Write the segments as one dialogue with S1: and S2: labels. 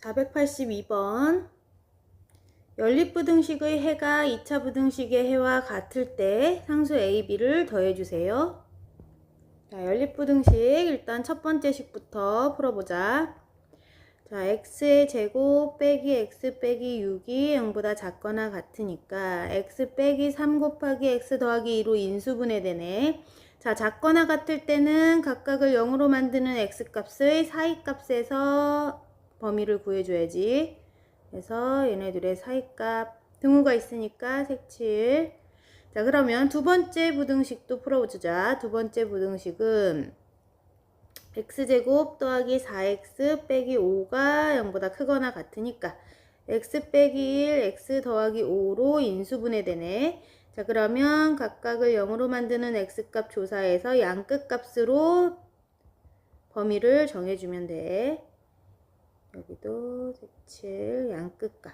S1: 482번 연립부등식의 해가 2차 부등식의 해와 같을 때 상수 A, B를 더해주세요. 자, 연립부등식 일단 첫 번째 식부터 풀어보자. 자, x의 제곱 빼기 x 빼기 6이 0보다 작거나 같으니까 x 빼기 3 곱하기 x 더하기 2로 인수분해되네. 자, 작거나 같을 때는 각각을 0으로 만드는 x값의 사이값에서 범위를 구해줘야지. 그래서 얘네들의 사이값 등호가 있으니까 색칠. 자, 그러면 두 번째 부등식도 풀어보자. 두 번째 부등식은 x제곱 더하기 4x 빼기 5가 0보다 크거나 같으니까 x 빼기 1, x 더하기 5로 인수분해되네. 자, 그러면 각각을 0으로 만드는 x값 조사해서 양끝값으로 범위를 정해주면 돼. 여기도 색칠 양끝값.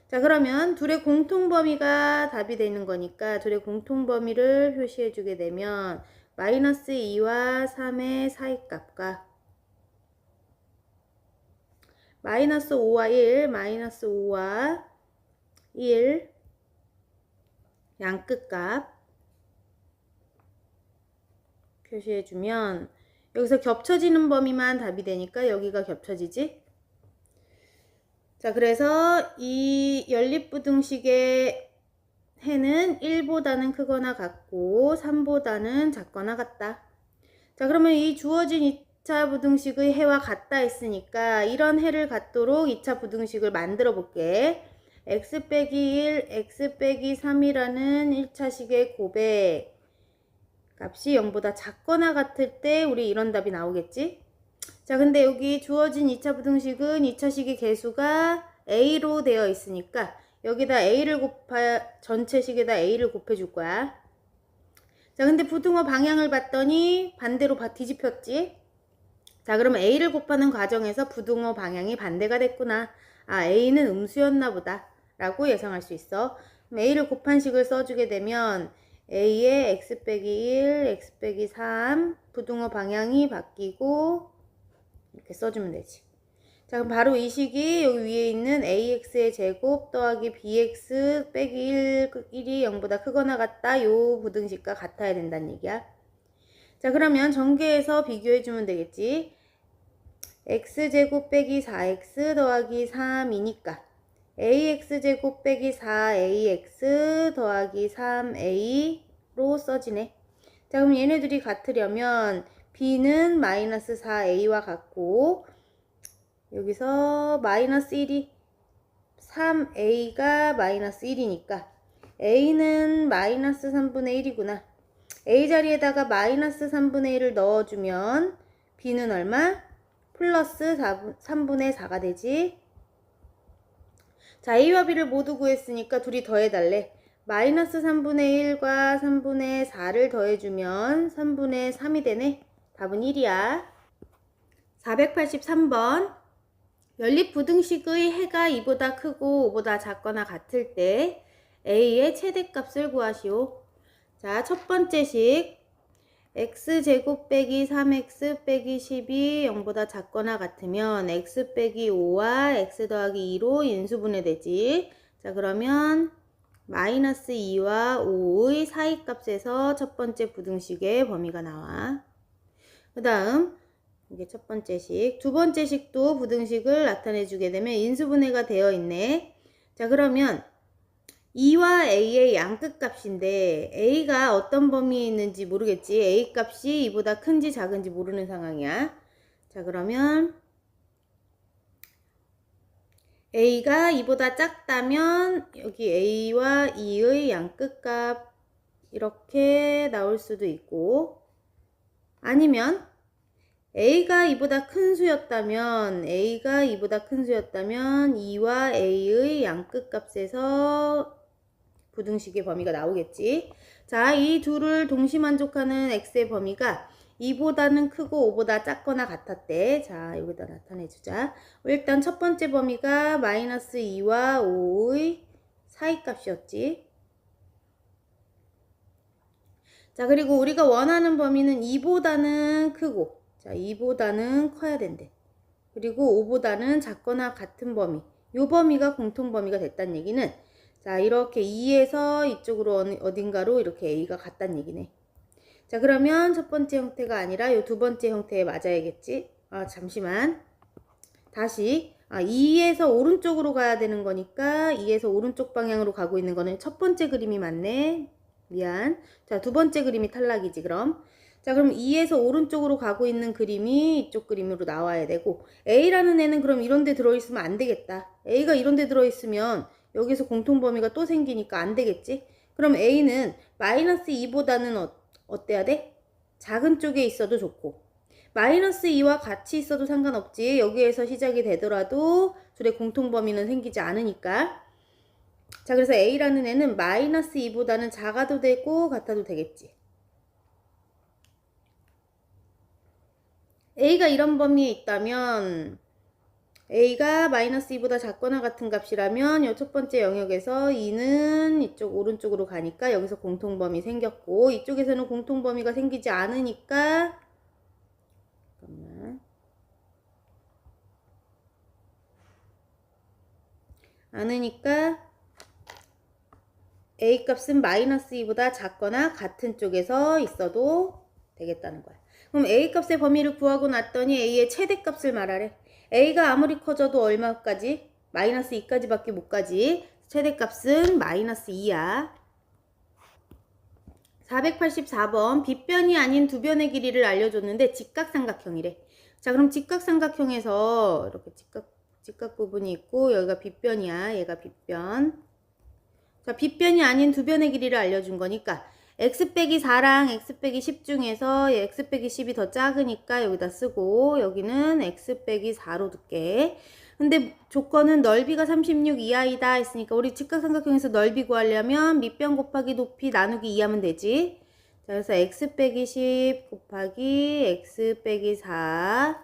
S1: 자, 그러면 둘의 공통범위가 답이 되는 거니까 둘의 공통범위를 표시해 주게 되면 마이너스 2와 3의 사이값과 마이너스 5와 1, 마이너스 5와 1 양끝값 표시해 주면 여기서 겹쳐지는 범위만 답이 되니까 여기가 겹쳐지지? 자, 그래서 이 연립부등식의 해는 1보다는 크거나 같고 3보다는 작거나 같다. 자, 그러면 이 주어진 2차 부등식의 해와 같다 했으니까 이런 해를 갖도록 2차 부등식을 만들어 볼게. x 빼기 1, x 빼기 3이라는 1차식의 고백 값이 0보다 작거나 같을 때 우리 이런 답이 나오겠지? 자, 근데 여기 주어진 2차 부등식은 2차식의 개수가 a로 되어 있으니까 여기다 a를 전체식에다 a를 곱해줄 거야. 자, 근데 부등호 방향을 봤더니 반대로 뒤집혔지? 자, 그러면 a를 곱하는 과정에서 부등호 방향이 반대가 됐구나. 아, a는 음수였나 보다 라고 예상할 수 있어. 그럼 a를 곱한 식을 써주게 되면 a의 x 빼기 1, x 빼기 3 부등호 방향이 바뀌고 이렇게 써주면 되지. 자, 그럼 바로 이 식이 여기 위에 있는 ax의 제곱 더하기 bx 빼기 1이 0보다 크거나 같다. 요 부등식과 같아야 된다는 얘기야. 자, 그러면 전개해서 비교해주면 되겠지. x제곱 빼기 4x 더하기 3이니까 ax제곱 빼기 4ax 더하기 3a로 써지네. 자, 그럼 얘네들이 같으려면 b는 마이너스 4a와 같고 여기서 마이너스 1이 3a가 마이너스 1이니까 a는 마이너스 3분의 1이구나. a 자리에다가 마이너스 3분의 1을 넣어주면 b는 얼마? 플러스 3분의 4가 되지. 자, a와 b를 모두 구했으니까 둘이 더해달래. 마이너스 3분의 1과 3분의 4를 더해주면 3분의 3이 되네. 답은 1이야. 483번 연립부등식의 해가 2보다 크고 5보다 작거나 같을 때 a의 최대값을 구하시오. 자, 첫 번째 식 x제곱 빼기 3x 빼기 10이 0보다 작거나 같으면 x 빼기 5와 x 더하기 2로 인수분해되지. 자, 그러면 마이너스 2와 5의 사이값에서 첫 번째 부등식의 범위가 나와. 그 다음 이게 첫 번째 식. 두 번째 식도 부등식을 나타내 주게 되면 인수분해가 되어 있네. 자, 그러면 2와 a의 양끝값인데 a가 어떤 범위에 있는지 모르겠지. a 값이 2보다 큰지 작은지 모르는 상황이야. 자, 그러면 a가 2보다 작다면 여기 a와 2의 양끝값 이렇게 나올 수도 있고 아니면 a가 2보다 큰 수였다면 2와 a의 양끝값에서 부등식의 범위가 나오겠지. 자, 이 둘을 동시만족하는 x의 범위가 2보다는 크고 5보다 작거나 같았대. 자, 여기다 나타내주자. 일단 첫 번째 범위가 마이너스 2와 5의 사이값이었지. 자, 그리고 우리가 원하는 범위는 2보다는 크고 자, 2보다는 커야 된대. 그리고 5보다는 작거나 같은 범위. 요 범위가 공통 범위가 됐다는 얘기는 자, 이렇게 2에서 이쪽으로 어딘가로 이렇게 A가 같다는 얘기네. 자, 그러면 첫 번째 형태가 아니라 요 두 번째 형태에 맞아야겠지? 아, 잠시만. 다시 2에서 오른쪽으로 가야 되는 거니까 2에서 오른쪽 방향으로 가고 있는 거는 첫 번째 그림이 맞네. 미안. 자, 두 번째 그림이 탈락이지 그럼. 자, 그럼 2에서 오른쪽으로 가고 있는 그림이 이쪽 그림으로 나와야 되고 A라는 애는 그럼 이런 데 들어있으면 안 되겠다. A가 이런 데 들어있으면 여기서 공통범위가 또 생기니까 안 되겠지? 그럼 A는 마이너스 2보다는 어때야 돼? 작은 쪽에 있어도 좋고 마이너스 2와 같이 있어도 상관없지. 여기에서 시작이 되더라도 둘의 공통범위는 생기지 않으니까. 자, 그래서 A라는 애는 마이너스 2보다는 작아도 되고 같아도 되겠지. A가 이런 범위에 있다면 A가 마이너스 2보다 작거나 같은 값이라면 이 첫 번째 영역에서 2는 이쪽 오른쪽으로 가니까 여기서 공통범위 생겼고 이쪽에서는 공통범위가 생기지 않으니까 잠깐만. 않으니까 A 값은 마이너스 2보다 작거나 같은 쪽에서 있어도 되겠다는 거야. 그럼 A 값의 범위를 구하고 났더니 A의 최대값을 말하래. A가 아무리 커져도 얼마까지? 마이너스 2까지밖에 못 가지. 최대값은 마이너스 2야. 484번 빗변이 아닌 두 변의 길이를 알려줬는데 직각삼각형이래. 자, 그럼 직각삼각형에서 이렇게 직각 부분이 있고 여기가 빗변이야. 얘가 빗변. 자, 빗변이 아닌 두 변의 길이를 알려준 거니까 x 빼기 4랑 x 빼기 10 중에서 x 빼기 10이 더 작으니까 여기다 쓰고 여기는 x 빼기 4로 둘게. 근데 조건은 넓이가 36 이하이다 했으니까 우리 직각삼각형에서 넓이 구하려면 밑변 곱하기 높이 나누기 2 하면 되지. 자, 그래서 x 빼기 10 곱하기 x 빼기 4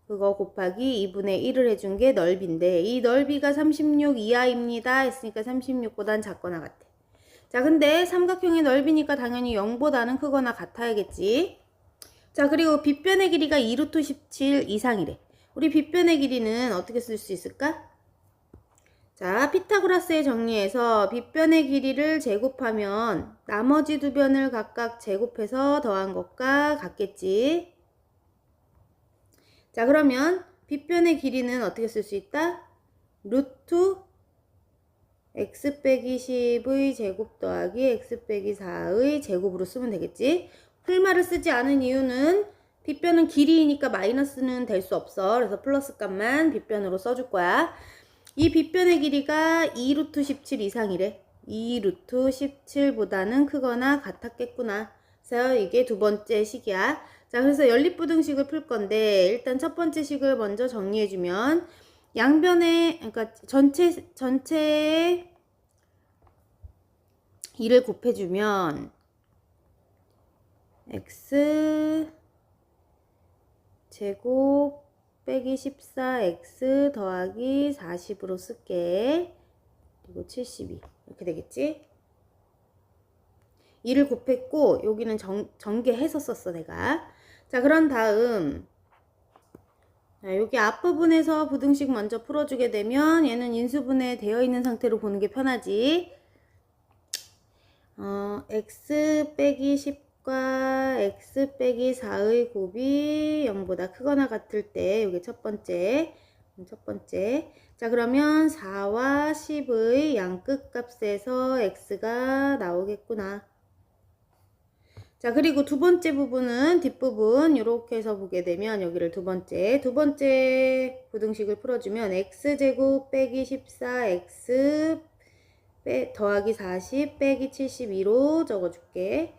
S1: 그거 곱하기 2분의 1을 해준 게 넓이인데 이 넓이가 36 이하입니다 했으니까 36보단 작거나 같아. 자, 근데 삼각형의 넓이니까 당연히 0보다는 크거나 같아야겠지. 자, 그리고 빗변의 길이가 2루트 17 이상이래. 우리 빗변의 길이는 어떻게 쓸 수 있을까? 자, 피타고라스의 정리에서 빗변의 길이를 제곱하면 나머지 두 변을 각각 제곱해서 더한 것과 같겠지. 자, 그러면 빗변의 길이는 어떻게 쓸 수 있다? 루트 x 빼기 10의 제곱 더하기 x 빼기 4의 제곱으로 쓰면 되겠지. 풀말을 쓰지 않은 이유는 빗변은 길이니까 마이너스는 될 수 없어. 그래서 플러스 값만 빗변으로 써줄 거야. 이 빗변의 길이가 2루트 17 이상이래. 2루트 17보다는 크거나 같았겠구나. 그래서 이게 두 번째 식이야. 자, 그래서 연립부등식을 풀 건데 일단 첫 번째 식을 먼저 정리해주면 양변에 그러니까 전체에 2를 곱해주면 x 제곱 빼기 14x 더하기 40으로 쓸게. 그리고 72 이렇게 되겠지? 2를 곱했고 여기는 전개해서 썼어 내가. 자, 그런 다음 자, 여기 앞부분에서 부등식 먼저 풀어주게 되면 얘는 인수분해 되어 있는 상태로 보는 게 편하지. x 빼기 10과 x 빼기 4의 곱이 0보다 크거나 같을 때 이게 첫 번째. 자, 그러면 4와 10의 양 끝값에서 x가 나오겠구나. 자, 그리고 두 번째 부분은 뒷부분 이렇게 해서 보게 되면 여기를 두 번째 부등식을 풀어주면 x제곱 빼기 14 x 더하기 40 빼기 72로 적어줄게.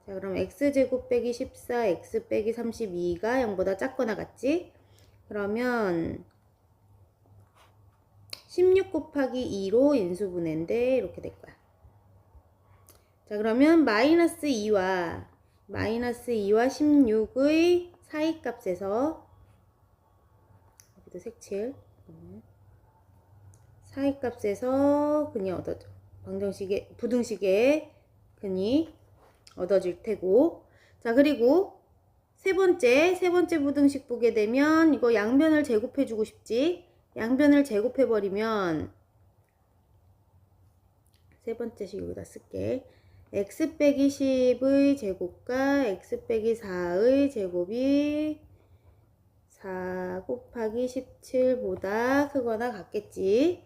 S1: 자, 그럼 x제곱 빼기 14 x 빼기 32가 0보다 작거나 같지? 그러면 16 곱하기 2로 인수분해인데 이렇게 될 거야. 자, 그러면 마이너스 2와 16의 사이값에서 여기도 색칠 사이값에서 근이 얻어져. 부등식의 근이 얻어질 테고. 자, 그리고 세 번째 부등식 보게 되면 이거 양변을 제곱해 주고 싶지. 양변을 제곱해 버리면 세 번째식 여기다 쓸게. x 빼기 10의 제곱과 x 빼기 4의 제곱이 4 곱하기 17보다 크거나 같겠지.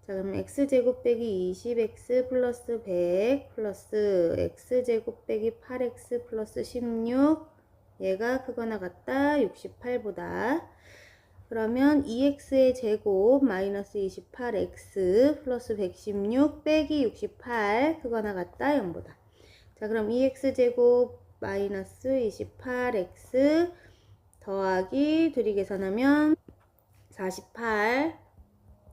S1: 자, 그럼 x제곱 빼기 20x 플러스 100 플러스 x제곱 빼기 8x 플러스 16 얘가 크거나 같다. 68보다. 그러면 2x의 제곱 마이너스 28x 플러스 116 빼기 68 크거나 같다. 0보다. 자, 그럼 2x제곱 마이너스 28x 더하기 둘이 계산하면 48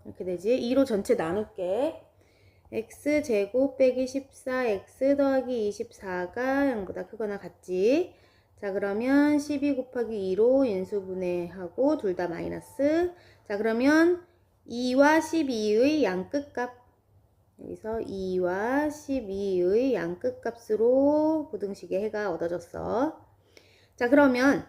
S1: 이렇게 되지. 2로 전체 나눌게. x제곱 빼기 14x 더하기 24가 0보다 크거나 같지. 자, 그러면 12 곱하기 2로 인수분해하고 둘 다 마이너스. 자, 그러면 2와 12의 양끝값. 여기서 2와 12의 양끝값으로 부등식의 해가 얻어졌어. 자, 그러면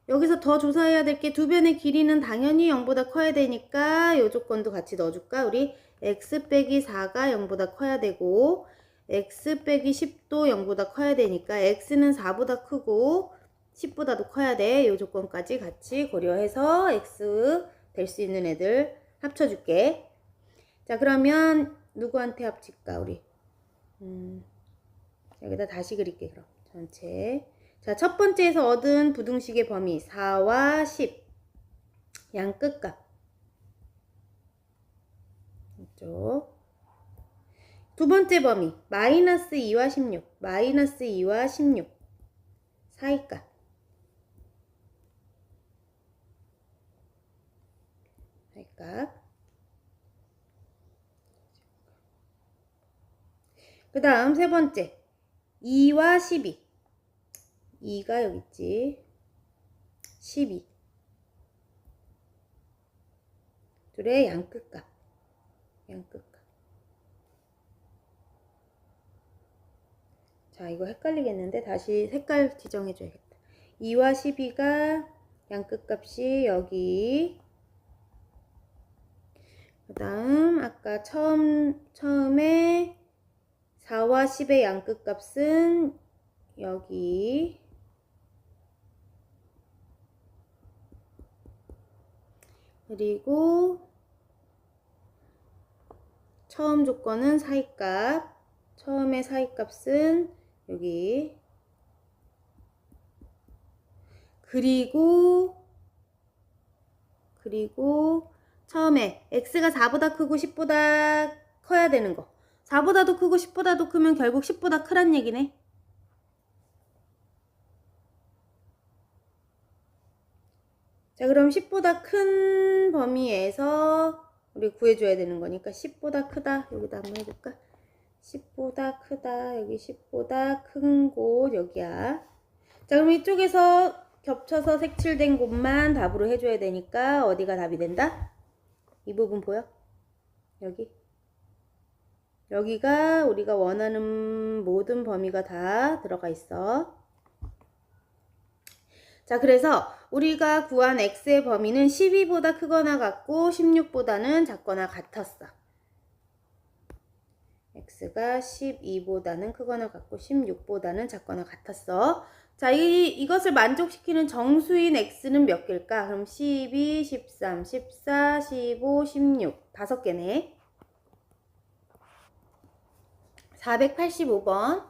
S1: 여기서 더 조사해야 될 게 두 변의 길이는 당연히 0보다 커야 되니까 이 조건도 같이 넣어줄까? 우리 x 빼기 4가 0보다 커야 되고 x 빼기 10도 0보다 커야 되니까 x는 4보다 크고 10보다도 커야 돼. 이 조건까지 같이 고려해서 x 될 수 있는 애들 합쳐줄게. 자, 그러면 누구한테 합칠까 우리? 여기다 다시 그릴게. 그럼 전체. 자, 첫 번째에서 얻은 부등식의 범위 4와 10 양끝값 이쪽. 두 번째 범위 마이너스 2와 16 마이너스 2와 16 사이값. 그 다음 세 번째 2와 12 2가 여기 있지. 12 둘의 양끝값. 자, 이거 헷갈리겠는데 다시 색깔 지정해 줘야겠다. 2와 12가 양끝값이 여기. 그 다음 아까 처음에 4와 10의 양끝값은 여기. 그리고 처음 조건은 사이값. 처음에 사이값은 여기. 그리고 처음에 x가 4보다 크고 10보다 커야 되는 거. 4보다도 크고 10보다도 크면 결국 10보다 크란 얘기네. 자, 그럼 10보다 큰 범위에서 우리 구해줘야 되는 거니까 10보다 크다. 여기다 한번 해볼까? 10보다 크다. 여기 10보다 큰 곳 여기야. 자, 그럼 이쪽에서 겹쳐서 색칠된 곳만 답으로 해줘야 되니까 어디가 답이 된다? 이 부분 보여? 여기가 우리가 원하는 모든 범위가 다 들어가 있어. 자, 그래서 우리가 구한 x의 범위는 12보다 크거나 같고 16보다는 작거나 같았어. x가 12보다는 크거나 같고 16보다는 작거나 같았어. 자, 이것을 만족시키는 정수인 x는 몇 개일까? 그럼 12, 13, 14, 15, 16 다섯 개네. 485번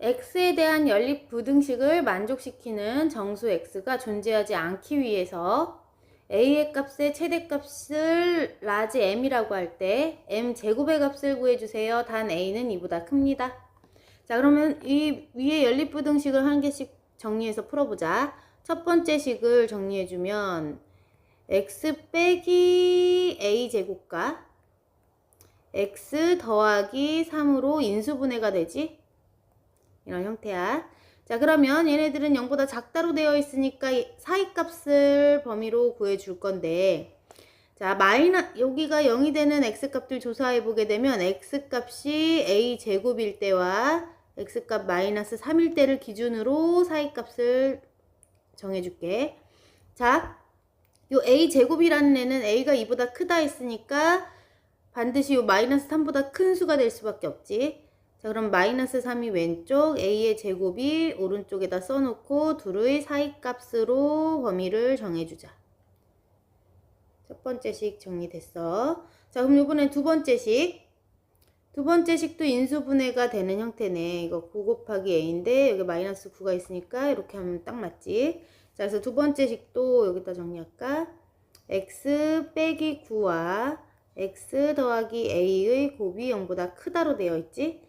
S1: x에 대한 연립 부등식을 만족시키는 정수 x가 존재하지 않기 위해서 a의 값의 최대값을 라지 m이라고 할 때 m 제곱의 값을 구해주세요. 단 a는 이보다 큽니다. 자, 그러면 이 위에 연립 부등식을 한 개씩 정리해서 풀어보자. 첫 번째 식을 정리해주면 x 빼기 a 제곱과 x 더하기 3으로 인수분해가 되지. 이런 형태야. 자, 그러면 얘네들은 0보다 작다로 되어 있으니까 사이값을 범위로 구해줄 건데, 자, 여기가 0이 되는 x값들 조사해 보게 되면 x값이 a 제곱일 때와 x값 마이너스 3일 때를 기준으로 사이값을 정해줄게. 자, 요 a제곱이라는 애는 a가 2보다 크다 했으니까 반드시 요 마이너스 3보다 큰 수가 될 수밖에 없지. 자, 그럼 마이너스 3이 왼쪽, a의 제곱이 오른쪽에다 써놓고 둘의 사이값으로 범위를 정해주자. 첫 번째 식 정리됐어. 자, 그럼 이번엔 두 번째 식. 두 번째 식도 인수분해가 되는 형태네. 이거 9 곱하기 a인데 여기 마이너스 9가 있으니까 이렇게 하면 딱 맞지. 자, 그래서 두 번째 식도 여기다 정리할까? x 빼기 9와 x 더하기 a의 곱이 0보다 크다로 되어 있지.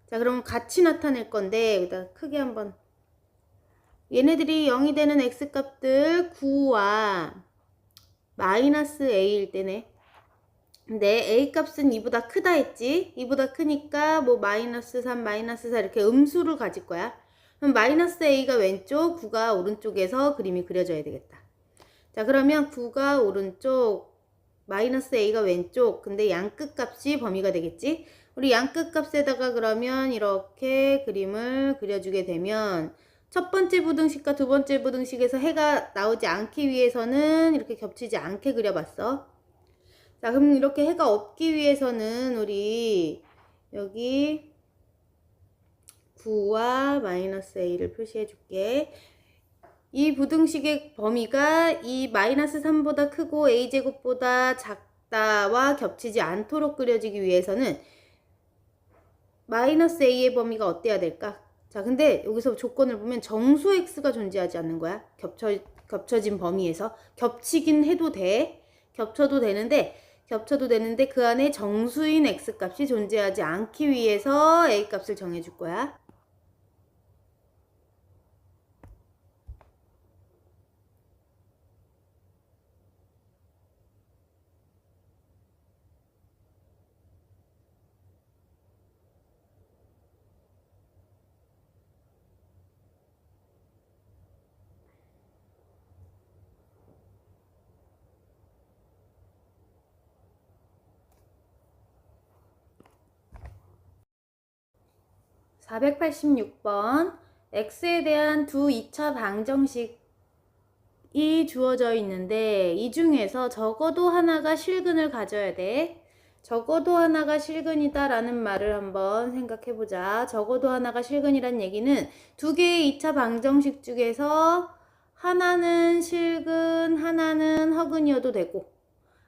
S1: 자, 그럼 같이 나타낼 건데 여기다 크게 한번, 얘네들이 0이 되는 x값들 9와 마이너스 a일 때네. 근데 a값은 2보다 크다 했지. 2보다 크니까 뭐 마이너스 3, 마이너스 4 이렇게 음수를 가질 거야. 그럼 마이너스 a가 왼쪽, 9가 오른쪽에서 그림이 그려져야 되겠다. 자, 그러면 9가 오른쪽, 마이너스 a가 왼쪽. 근데 양끝 값이 범위가 되겠지. 우리 양끝 값에다가 그러면 이렇게 그림을 그려주게 되면 첫 번째 부등식과 두 번째 부등식에서 해가 나오지 않기 위해서는 이렇게 겹치지 않게 그려봤어. 자, 그럼 이렇게 해가 없기 위해서는 우리 여기 9와 마이너스 a를 표시해 줄게. 이 부등식의 범위가 이 마이너스 3보다 크고 a제곱보다 작다와 겹치지 않도록 그려지기 위해서는 마이너스 a의 범위가 어때야 될까? 자, 근데 여기서 조건을 보면 정수 x가 존재하지 않는 거야. 겹쳐진 범위에서. 겹치긴 해도 돼. 겹쳐도 되는데 그 안에 정수인 x값이 존재하지 않기 위해서 a값을 정해줄 거야. (486번) x에 대한 두 2차 방정식이 주어져 있는데 이 중에서 적어도 하나가 실근을 가져야 돼. 적어도 하나가 실근이다 라는 말을 한번 생각해 보자. 적어도 하나가 실근이란 얘기는 두 개의 2차 방정식 중에서 하나는 실근, 하나는 허근이어도 되고,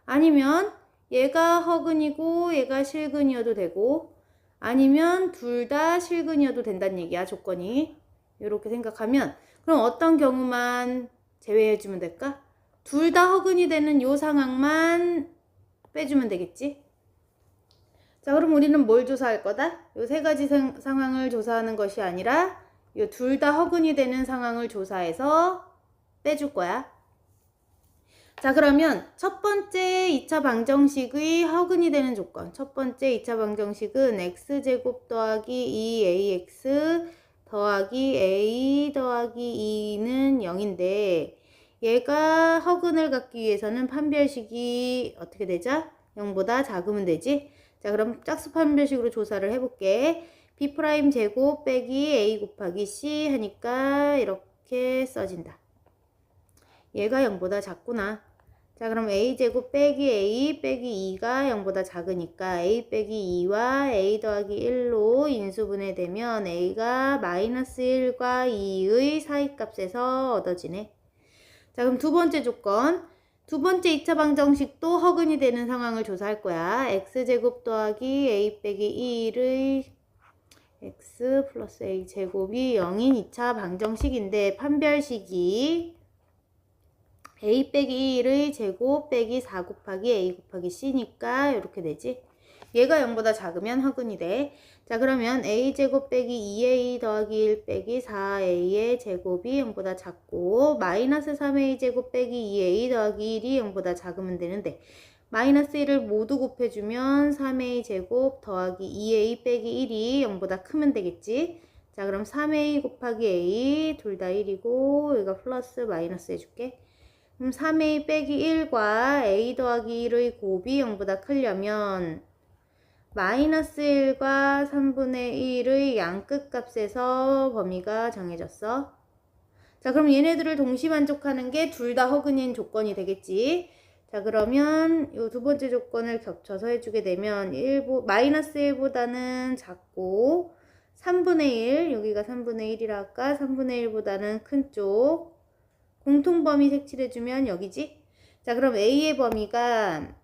S1: 아니면 얘가 허근이고 얘가 실근이어도 되고, 아니면 둘 다 실근이어도 된다는 얘기야, 조건이. 이렇게 생각하면 그럼 어떤 경우만 제외해주면 될까? 둘 다 허근이 되는 요 상황만 빼주면 되겠지? 자, 그럼 우리는 뭘 조사할 거다? 요 세 가지 상황을 조사하는 것이 아니라 요 둘 다 허근이 되는 상황을 조사해서 빼줄 거야. 자, 그러면 첫 번째 2차 방정식의 허근이 되는 조건. 첫 번째 2차 방정식은 x제곱 더하기 2ax 더하기 a 더하기 2는 0인데 얘가 허근을 갖기 위해서는 판별식이 어떻게 되죠? 0보다 작으면 되지? 자, 그럼 짝수 판별식으로 조사를 해볼게. b' 제곱 빼기 a 곱하기 c 하니까 이렇게 써진다. 얘가 0보다 작구나. 자, 그럼 a제곱 빼기 a 빼기 2가 0보다 작으니까 a 빼기 2와 a 더하기 1로 인수분해 되면 a가 마이너스 1과 2의 사이값에서 얻어지네. 자, 그럼 두 번째 조건. 두 번째 2차 방정식도 허근이 되는 상황을 조사할 거야. x제곱 더하기 a 빼기 2의 x 플러스 a 제곱이 0인 2차 방정식인데 판별식이 a 빼기 1의 제곱 빼기 4 곱하기 a 곱하기 c니까 이렇게 되지. 얘가 0보다 작으면 허근이 돼. 자, 그러면 a 제곱 빼기 2a 더하기 1 빼기 4a의 제곱이 0보다 작고 마이너스 3a 제곱 빼기 2a 더하기 1이 0보다 작으면 되는데 마이너스 1을 모두 곱해주면 3a 제곱 더하기 2a 빼기 1이 0보다 크면 되겠지. 자, 그럼 3a 곱하기 a 둘 다 1이고 얘가 플러스 마이너스 해줄게. 그럼 3a 빼기 1과 a 더하기 1의 곱이 0보다 크려면 마이너스 1과 3분의 1의 양끝 값에서 범위가 정해졌어. 자, 그럼 얘네들을 동시 만족하는 게 둘 다 허근인 조건이 되겠지. 자, 그러면 요 두 번째 조건을 겹쳐서 해주게 되면 마이너스 1보다는 작고 3분의 1, 여기가 3분의 1이라 할까? 3분의 1보다는 큰 쪽 공통범위 색칠해주면 여기지? 자, 그럼 A의 범위가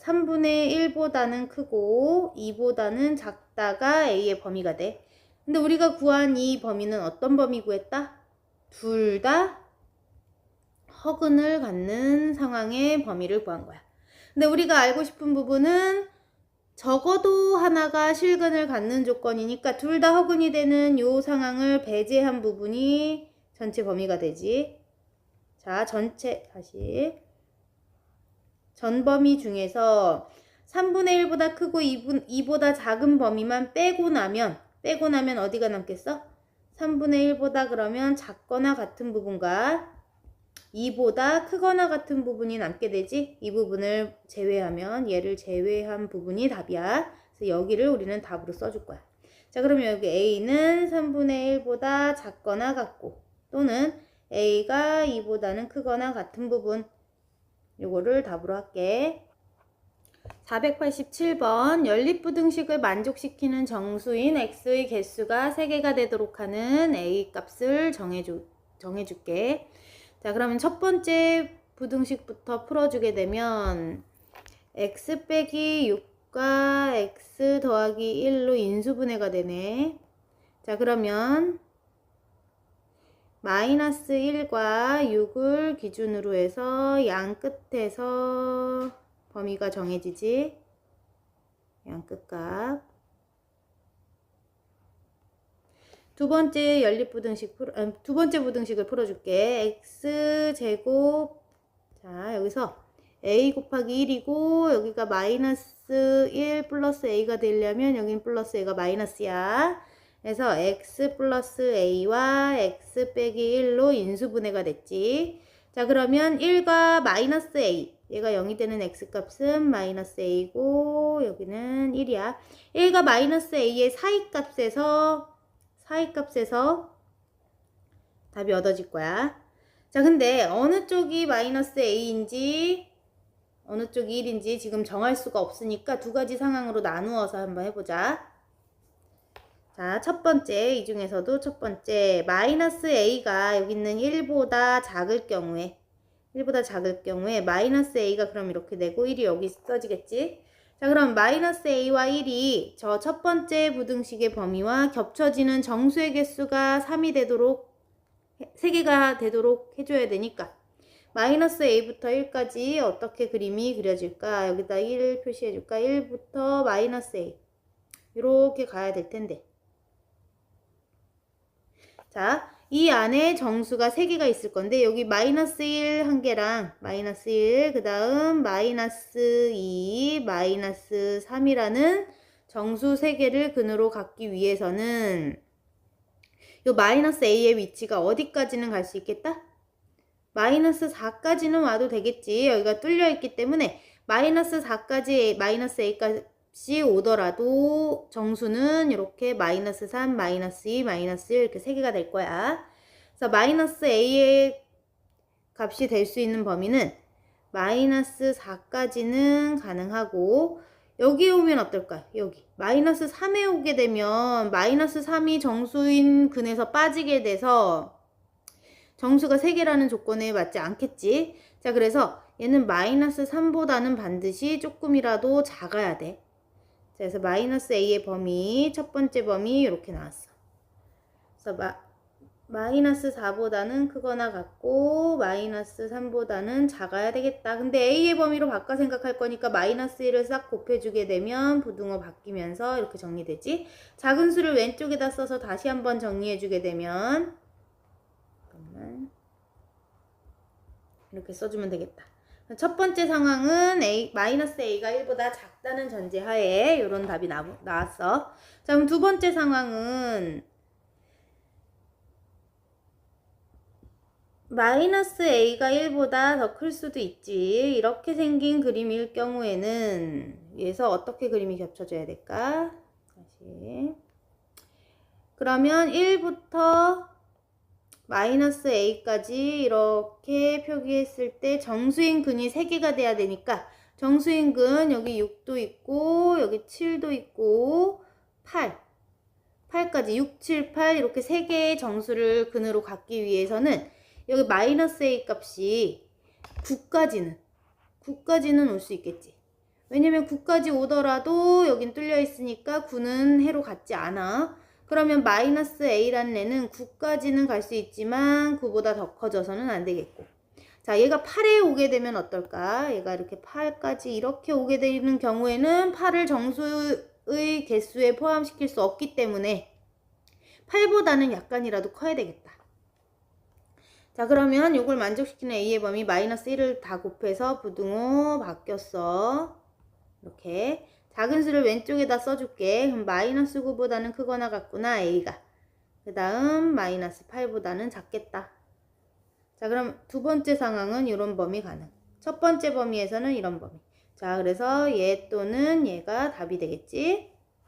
S1: 3분의 1보다는 크고 2보다는 작다가 A의 범위가 돼. 근데 우리가 구한 이 범위는 어떤 범위 구했다? 둘 다 허근을 갖는 상황의 범위를 구한 거야. 근데 우리가 알고 싶은 부분은 적어도 하나가 실근을 갖는 조건이니까 둘 다 허근이 되는 요 상황을 배제한 부분이 전체 범위가 되지. 자, 다시. 전 범위 중에서 3분의 1보다 크고 2보다 작은 범위만 빼고 나면 어디가 남겠어? 3분의 1보다 그러면 작거나 같은 부분과 2보다 크거나 같은 부분이 남게 되지. 이 부분을 제외하면 얘를 제외한 부분이 답이야. 그래서 여기를 우리는 답으로 써줄 거야. 자, 그러면 여기 A는 3분의 1보다 작거나 같고 또는 A가 2보다는 크거나 같은 부분, 요거를 답으로 할게. 487번 연립부등식을 만족시키는 정수인 x의 개수가 3개가 되도록 하는 a 값을 정해줄게. 자, 그러면 첫 번째 부등식부터 풀어주게 되면 x 빼기 6과 x 더하기 1로 인수분해가 되네. 자, 그러면 마이너스 1과 6을 기준으로 해서 양 끝에서 범위가 정해지지. 양 끝값. 두 번째 부등식을 풀어줄게. x제곱. 자, 여기서 a 곱하기 1이고 여기가 마이너스 1 플러스 a가 되려면 여긴 플러스 a가 마이너스야. 그래서 x 플러스 a와 x 빼기 1로 인수분해가 됐지. 자, 그러면 1과 마이너스 a, 얘가 0이 되는 x값은 마이너스 a고 여기는 1이야. 1과 마이너스 a의 사이값에서 답이 얻어질 거야. 자, 근데 어느 쪽이 마이너스 a인지 어느 쪽이 1인지 지금 정할 수가 없으니까 두 가지 상황으로 나누어서 한번 해보자. 자, 첫 번째, 이 중에서도 첫 번째, 마이너스 a가 여기 있는 1보다 작을 경우에 마이너스 a가 그럼 이렇게 되고 1이 여기 써지겠지? 자, 그럼 마이너스 a와 1이 저 첫 번째 부등식의 범위와 겹쳐지는 정수의 개수가 3개가 되도록 해줘야 되니까 마이너스 a부터 1까지 어떻게 그림이 그려질까? 여기다 1 표시해줄까? 1부터 마이너스 a 이렇게 가야 될 텐데. 자, 이 안에 정수가 3개가 있을 건데 여기 마이너스 1 한 개랑 마이너스 1, 그 다음 마이너스 2, 마이너스 3이라는 정수 3개를 근으로 갖기 위해서는 요 마이너스 a의 위치가 어디까지는 갈 수 있겠다? 마이너스 4까지는 와도 되겠지. 여기가 뚫려 있기 때문에 마이너스 4까지 마이너스 a까지 오더라도 정수는 이렇게 마이너스 3, 마이너스 2, 마이너스 1 이렇게 3개가 될 거야. 그래서 마이너스 a의 값이 될 수 있는 범위는 마이너스 4까지는 가능하고 여기에 오면 어떨까? 여기 마이너스 3에 오게 되면 마이너스 3이 정수인 근에서 빠지게 돼서 정수가 3개라는 조건에 맞지 않겠지. 자, 그래서 얘는 마이너스 3보다는 반드시 조금이라도 작아야 돼. 그래서 마이너스 a의 범위, 첫 번째 범위 이렇게 나왔어. 그래서 마이너스 4보다는 크거나 같고 마이너스 3보다는 작아야 되겠다. 근데 a의 범위로 바꿔 생각할 거니까 마이너스 1을 싹 곱해주게 되면 부등호 바뀌면서 이렇게 정리되지. 작은 수를 왼쪽에다 써서 다시 한번 정리해주게 되면 이렇게 써주면 되겠다. 첫 번째 상황은 마이너스 a가 1보다 작다는 전제하에 이런 답이 나왔어. 자, 그럼 두 번째 상황은 마이너스 a가 1보다 더 클 수도 있지. 이렇게 생긴 그림일 경우에는 위에서 어떻게 그림이 겹쳐져야 될까? 다시. 그러면 1부터 마이너스 a까지 이렇게 표기했을 때 정수인 근이 3개가 돼야 되니까 정수인 근 여기 6도 있고 여기 7도 있고 8까지 6, 7, 8 이렇게 3개의 정수를 근으로 갖기 위해서는 여기 마이너스 a 값이 9까지는 올 수 있겠지. 왜냐면 9까지 오더라도 여긴 뚫려 있으니까 9는 해로 같지 않아. 그러면 마이너스 a라는 애는 9까지는 갈 수 있지만 9보다 더 커져서는 안 되겠고. 자, 얘가 8에 오게 되면 어떨까? 얘가 이렇게 8까지 이렇게 오게 되는 경우에는 8을 정수의 개수에 포함시킬 수 없기 때문에 8보다는 약간이라도 커야 되겠다. 자, 그러면 이걸 만족시키는 a의 범위 마이너스 1을 다 곱해서 부등호 바뀌었어. 이렇게 작은 수를 왼쪽에다 써줄게. 그럼 마이너스 9보다는 크거나 같구나 a가. 그 다음 마이너스 8보다는 작겠다. 자, 그럼 두 번째 상황은 이런 범위 가능. 첫 번째 범위에서는 이런 범위. 자, 그래서 얘 또는 얘가 답이 되겠지.